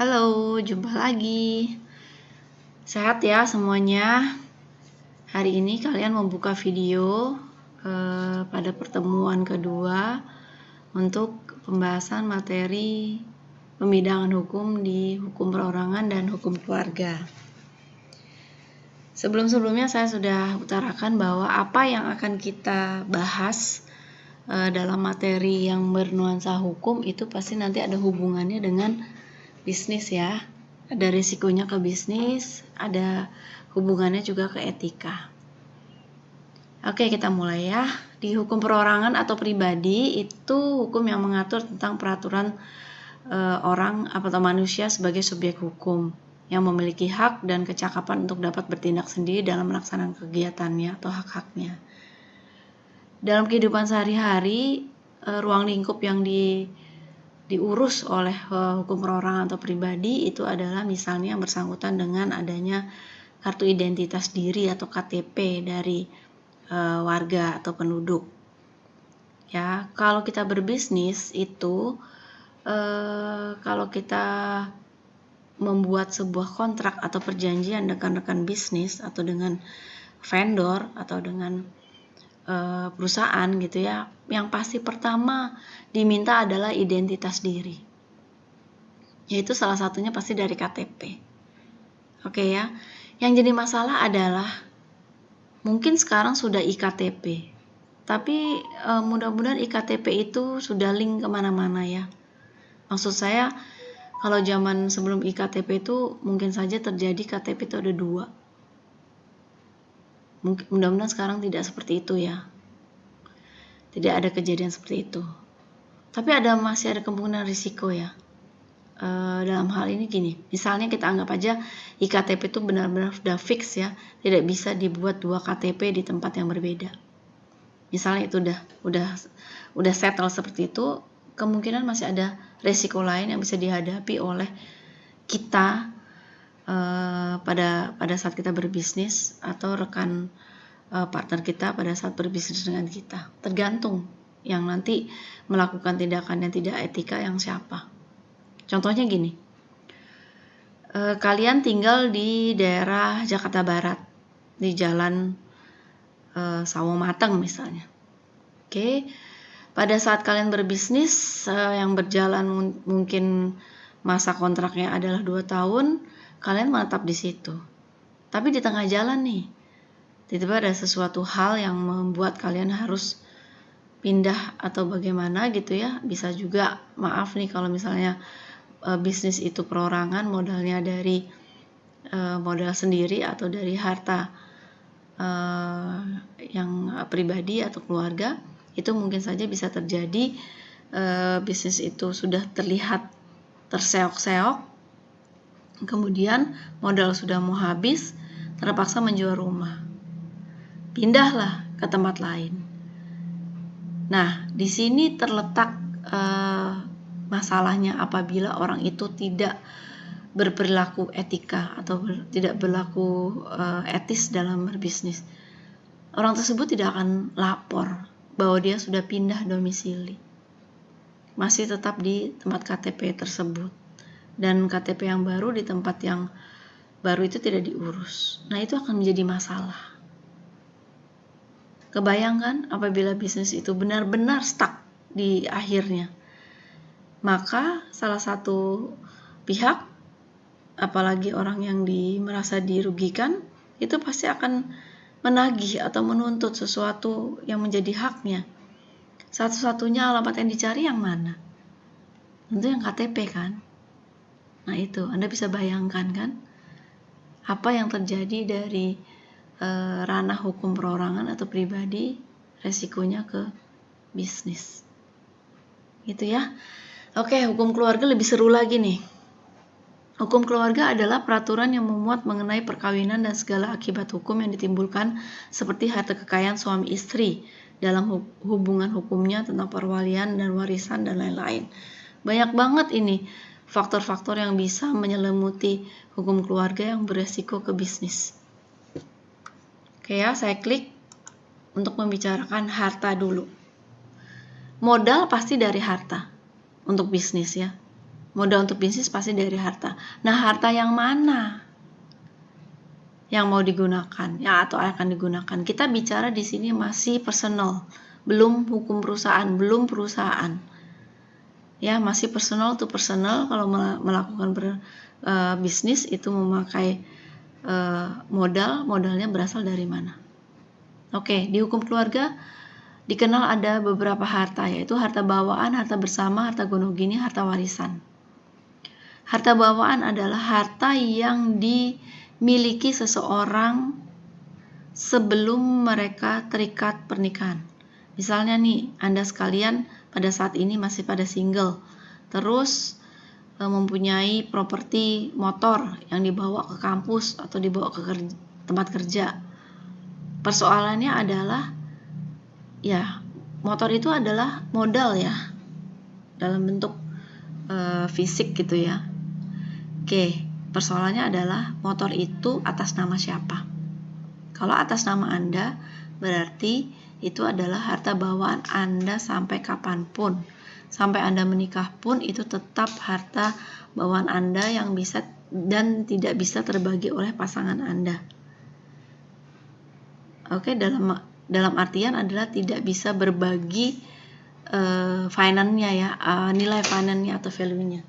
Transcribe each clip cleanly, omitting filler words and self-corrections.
Halo, jumpa lagi. Sehat ya semuanya. Hari ini kalian membuka video pada pertemuan kedua untuk pembahasan materi pembidangan hukum di hukum perorangan dan hukum keluarga. Sebelum-sebelumnya saya sudah utarakan bahwa apa yang akan kita bahas dalam materi yang bernuansa hukum itu pasti nanti ada hubungannya dengan bisnis ya. Ada risikonya ke bisnis, ada hubungannya juga ke etika. Oke, kita mulai ya. Di hukum perorangan atau pribadi itu hukum yang mengatur tentang peraturan orang atau manusia sebagai subjek hukum yang memiliki hak dan kecakapan untuk dapat bertindak sendiri dalam melaksanakan kegiatannya atau hak-haknya. Dalam kehidupan sehari-hari, ruang lingkup yang diurus oleh hukum perorangan atau pribadi itu adalah misalnya yang bersangkutan dengan adanya kartu identitas diri atau KTP dari warga atau penduduk. Ya, kalau kita berbisnis itu kalau kita membuat sebuah kontrak atau perjanjian dengan rekan bisnis atau dengan vendor atau dengan perusahaan gitu ya, yang pasti pertama diminta adalah identitas diri, yaitu salah satunya pasti dari KTP. Oke ya, yang jadi masalah adalah mungkin sekarang sudah iktp, tapi mudah-mudahan iktp itu sudah link kemana-mana ya. Maksud saya kalau zaman sebelum iktp itu mungkin saja terjadi KTP itu ada 2. Mudah-mudahan sekarang tidak seperti itu ya. Tidak ada kejadian seperti itu. Tapi masih ada kemungkinan risiko ya. Dalam hal ini gini, misalnya kita anggap aja iktp itu benar-benar sudah fix ya, tidak bisa dibuat 2 KTP di tempat yang berbeda. Misalnya itu udah settle seperti itu, kemungkinan masih ada risiko lain yang bisa dihadapi oleh kita pada saat kita berbisnis atau rekan partner kita pada saat berbisnis dengan kita. Tergantung yang nanti melakukan tindakan yang tidak etika yang siapa. Contohnya gini, kalian tinggal di daerah Jakarta Barat, di jalan Sawo Mateng misalnya. Oke, pada saat kalian berbisnis yang berjalan mungkin masa kontraknya adalah 2 tahun, kalian menetap di situ. Tapi di tengah jalan nih, tiba-tiba ada sesuatu hal yang membuat kalian harus pindah atau bagaimana gitu ya. Bisa juga, maaf nih kalau misalnya bisnis itu perorangan, modalnya dari modal sendiri atau dari harta yang pribadi atau keluarga, itu mungkin saja bisa terjadi bisnis itu sudah terlihat terseok-seok, kemudian modal sudah mau habis, terpaksa menjual rumah, pindahlah ke tempat lain. Nah, di sini terletak masalahnya apabila orang itu tidak berperilaku etika atau tidak berlaku etis dalam berbisnis. Orang tersebut tidak akan lapor bahwa dia sudah pindah domisili, masih tetap di tempat KTP tersebut, dan KTP yang baru di tempat yang baru itu tidak diurus. Nah, itu akan menjadi masalah. Kebayangkan apabila bisnis itu benar-benar stuck di akhirnya, maka salah satu pihak, apalagi orang yang merasa dirugikan, itu pasti akan menagih atau menuntut sesuatu yang menjadi haknya. Satu-satunya alamat yang dicari yang mana? Tentu yang KTP kan. Nah itu, Anda bisa bayangkan kan apa yang terjadi dari ranah hukum perorangan atau pribadi, resikonya ke bisnis. Gitu ya. Oke, hukum keluarga lebih seru lagi nih. Hukum keluarga adalah peraturan yang memuat mengenai perkawinan dan segala akibat hukum yang ditimbulkan seperti harta kekayaan suami istri dalam hubungan hukumnya tentang perwalian dan warisan dan lain-lain. Banyak banget ini faktor-faktor yang bisa menyelimuti hukum keluarga yang beresiko ke bisnis. Oke ya, saya klik untuk membicarakan harta dulu. Modal pasti dari harta untuk bisnis ya. Modal untuk bisnis pasti dari harta. Nah, harta yang mana yang mau digunakan ya atau akan digunakan? Kita bicara di sini masih personal, belum hukum perusahaan, belum perusahaan. Ya, masih personal to personal. Kalau melakukan bisnis itu memakai modalnya berasal dari mana? Oke, di hukum keluarga dikenal ada beberapa harta, yaitu harta bawaan, harta bersama, harta gonogini, harta warisan. Harta bawaan adalah harta yang dimiliki seseorang sebelum mereka terikat pernikahan. Misalnya nih, Anda sekalian pada saat ini masih pada single, terus mempunyai properti motor yang dibawa ke kampus atau dibawa ke tempat kerja. Persoalannya adalah, ya, motor itu adalah modal ya, dalam bentuk fisik gitu ya. Oke, persoalannya adalah motor itu atas nama siapa? Kalau atas nama Anda, berarti itu adalah harta bawaan Anda sampai kapanpun. Sampai Anda menikah pun itu tetap harta bawaan Anda yang bisa dan tidak bisa terbagi oleh pasangan Anda. Oke, dalam artian adalah tidak bisa berbagi finance-nya ya, nilai finance-nya atau value-nya.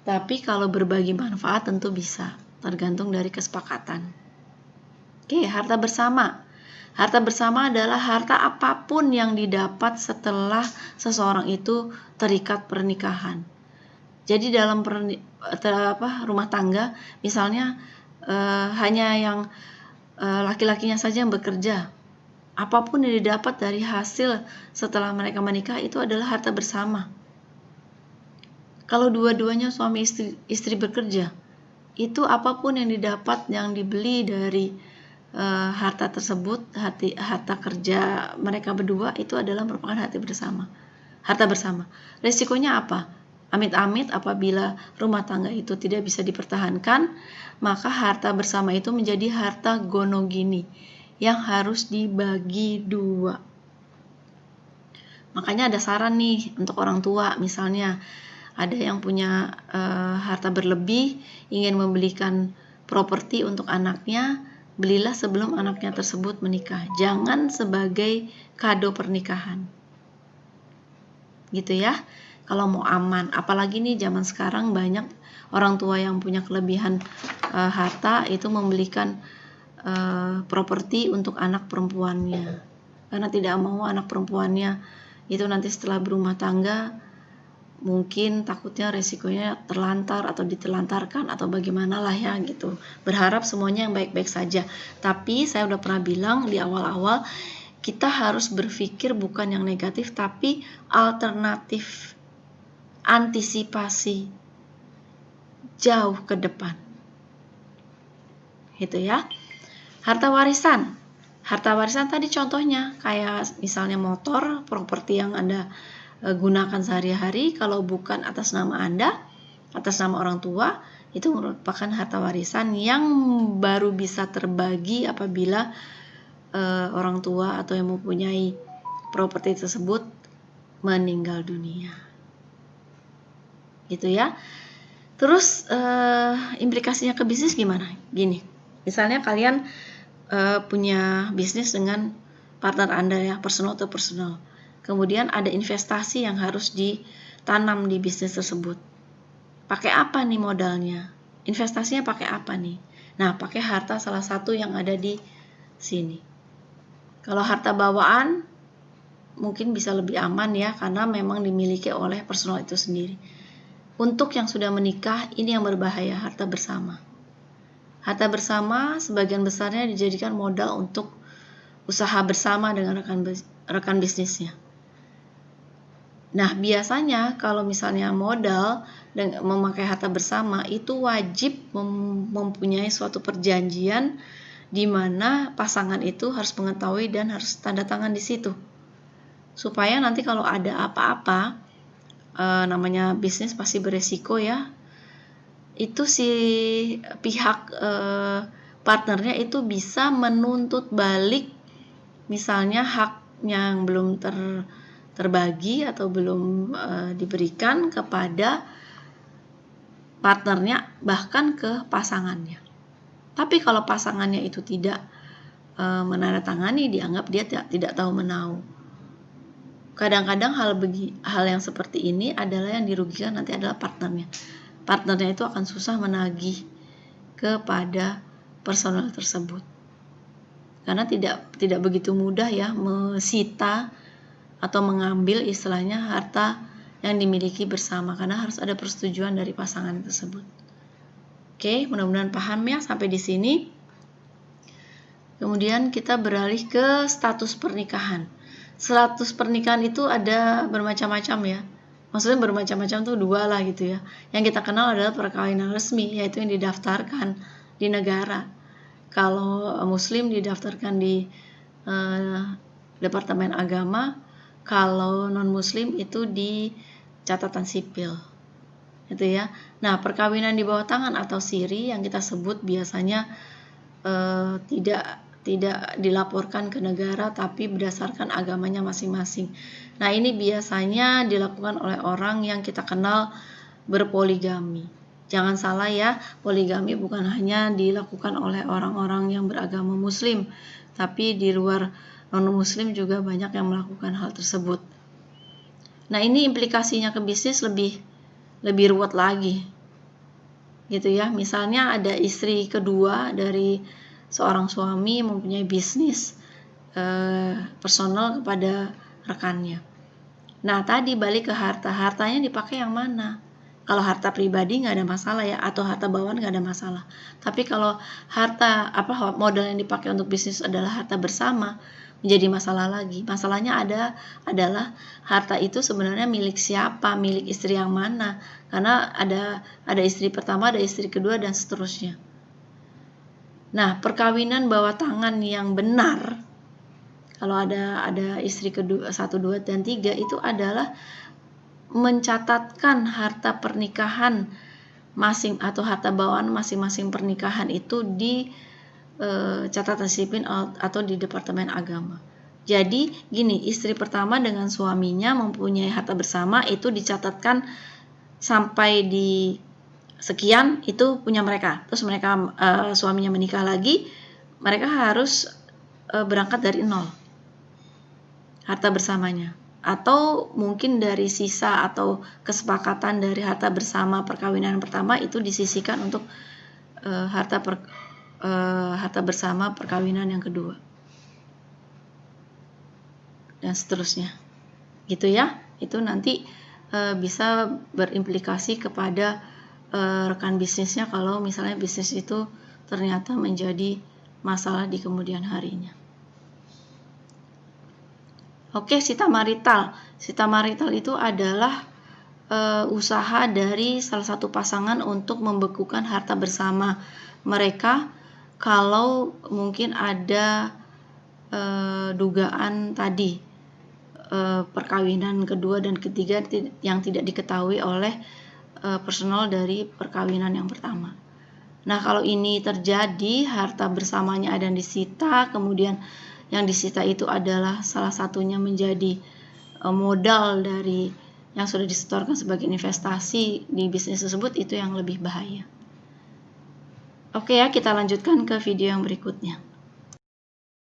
Tapi kalau berbagi manfaat tentu bisa, tergantung dari kesepakatan. Oke, harta bersama. Harta bersama adalah harta apapun yang didapat setelah seseorang itu terikat pernikahan. Jadi dalam rumah tangga, misalnya hanya yang laki-lakinya saja yang bekerja, apapun yang didapat dari hasil setelah mereka menikah itu adalah harta bersama. Kalau dua-duanya suami istri bekerja, itu apapun yang didapat, yang dibeli dari harta tersebut, harta kerja mereka berdua, itu adalah merupakan harta bersama. Resikonya apa? Amit-amit apabila rumah tangga itu tidak bisa dipertahankan, maka harta bersama itu menjadi harta gonogini yang harus dibagi dua. Makanya ada saran nih untuk orang tua, misalnya ada yang punya harta berlebih, ingin membelikan properti untuk anaknya, belilah sebelum anaknya tersebut menikah. Jangan sebagai kado pernikahan. Gitu ya. Kalau mau aman, apalagi nih zaman sekarang banyak orang tua yang punya kelebihan harta itu membelikan properti untuk anak perempuannya. Karena tidak mau anak perempuannya itu nanti setelah berumah tangga mungkin takutnya resikonya terlantar atau ditelantarkan atau bagaimana lah ya gitu. Berharap semuanya yang baik-baik saja. Tapi saya udah pernah bilang di awal-awal, kita harus berpikir bukan yang negatif tapi alternatif, antisipasi jauh ke depan. Gitu ya. Harta warisan. Harta warisan tadi contohnya kayak misalnya motor, properti yang Anda gunakan sehari-hari. Kalau bukan atas nama Anda, atas nama orang tua, itu merupakan harta warisan yang baru bisa terbagi apabila orang tua atau yang mempunyai properti tersebut meninggal dunia. Gitu ya. Terus implikasinya ke bisnis gimana? Gini, misalnya kalian punya bisnis dengan partner Anda ya, personal to personal. Kemudian ada investasi yang harus ditanam di bisnis tersebut. Pakai apa nih modalnya? Investasinya pakai apa nih? Nah, pakai harta salah satu yang ada di sini. Kalau harta bawaan mungkin bisa lebih aman ya, karena memang dimiliki oleh personal itu sendiri. Untuk yang sudah menikah, ini yang berbahaya, harta bersama. Harta bersama sebagian besarnya dijadikan modal untuk usaha bersama dengan rekan bisnisnya. Nah, biasanya kalau misalnya modal dan memakai harta bersama itu wajib mempunyai suatu perjanjian di mana pasangan itu harus mengetahui dan harus tanda tangan di situ. Supaya nanti kalau ada apa-apa, namanya bisnis pasti beresiko ya. Itu si pihak partnernya itu bisa menuntut balik misalnya haknya yang belum terbagi atau belum diberikan kepada partnernya, bahkan ke pasangannya. Tapi kalau pasangannya itu tidak menandatangani, dianggap dia tidak tahu menahu. Kadang-kadang hal yang seperti ini adalah yang dirugikan nanti adalah partnernya. Partnernya itu akan susah menagih kepada personal tersebut. Karena tidak begitu mudah ya mesita atau mengambil istilahnya harta yang dimiliki bersama, karena harus ada persetujuan dari pasangan tersebut. Oke, mudah-mudahan paham ya sampai di sini. Kemudian kita beralih ke status pernikahan. Status pernikahan itu ada bermacam-macam ya. Maksudnya bermacam-macam tuh dua lah gitu ya. Yang kita kenal adalah perkawinan resmi, yaitu yang didaftarkan di negara. Kalau Muslim didaftarkan di Departemen Agama, kalau non-Muslim itu di catatan sipil. Itu ya. Nah, perkawinan di bawah tangan atau siri yang kita sebut biasanya tidak dilaporkan ke negara, tapi berdasarkan agamanya masing-masing. Nah, ini biasanya dilakukan oleh orang yang kita kenal berpoligami. Jangan salah ya, poligami bukan hanya dilakukan oleh orang-orang yang beragama Muslim, tapi di luar non-Muslim juga banyak yang melakukan hal tersebut. Nah, ini implikasinya ke bisnis lebih ruwet lagi, gitu ya. Misalnya ada istri kedua dari seorang suami mempunyai bisnis personal kepada rekannya. Nah, tadi balik ke hartanya dipakai yang mana? Kalau harta pribadi nggak ada masalah ya, atau harta bawaan nggak ada masalah. Tapi kalau modal yang dipakai untuk bisnis adalah harta bersama, menjadi masalah lagi. Masalahnya adalah harta itu sebenarnya milik siapa, milik istri yang mana? Karena ada istri pertama, ada istri kedua, dan seterusnya. Nah, perkawinan bawah tangan yang benar, kalau ada istri kedua 1, 2, dan 3, itu adalah mencatatkan harta pernikahan atau harta bawaan masing-masing pernikahan itu di catatan sipil atau di Departemen Agama. Jadi gini, istri pertama dengan suaminya mempunyai harta bersama itu dicatatkan sampai di sekian, itu punya mereka. Terus mereka suaminya menikah lagi, mereka harus berangkat dari 0 harta bersamanya, atau mungkin dari sisa atau kesepakatan dari harta bersama perkawinan pertama itu disisihkan untuk harta bersama perkawinan yang kedua, dan seterusnya, gitu ya. Itu nanti bisa berimplikasi kepada rekan bisnisnya kalau misalnya bisnis itu ternyata menjadi masalah di kemudian harinya. Oke, sita marital. Sita marital itu adalah usaha dari salah satu pasangan untuk membekukan harta bersama mereka kalau mungkin ada dugaan tadi perkawinan kedua dan ketiga yang tidak diketahui oleh personal dari perkawinan yang pertama. Nah, kalau ini terjadi, harta bersamanya ada yang disita, kemudian yang disita itu adalah salah satunya menjadi modal dari yang sudah disetorkan sebagai investasi di bisnis tersebut, itu yang lebih bahaya. Oke ya, kita lanjutkan ke video yang berikutnya.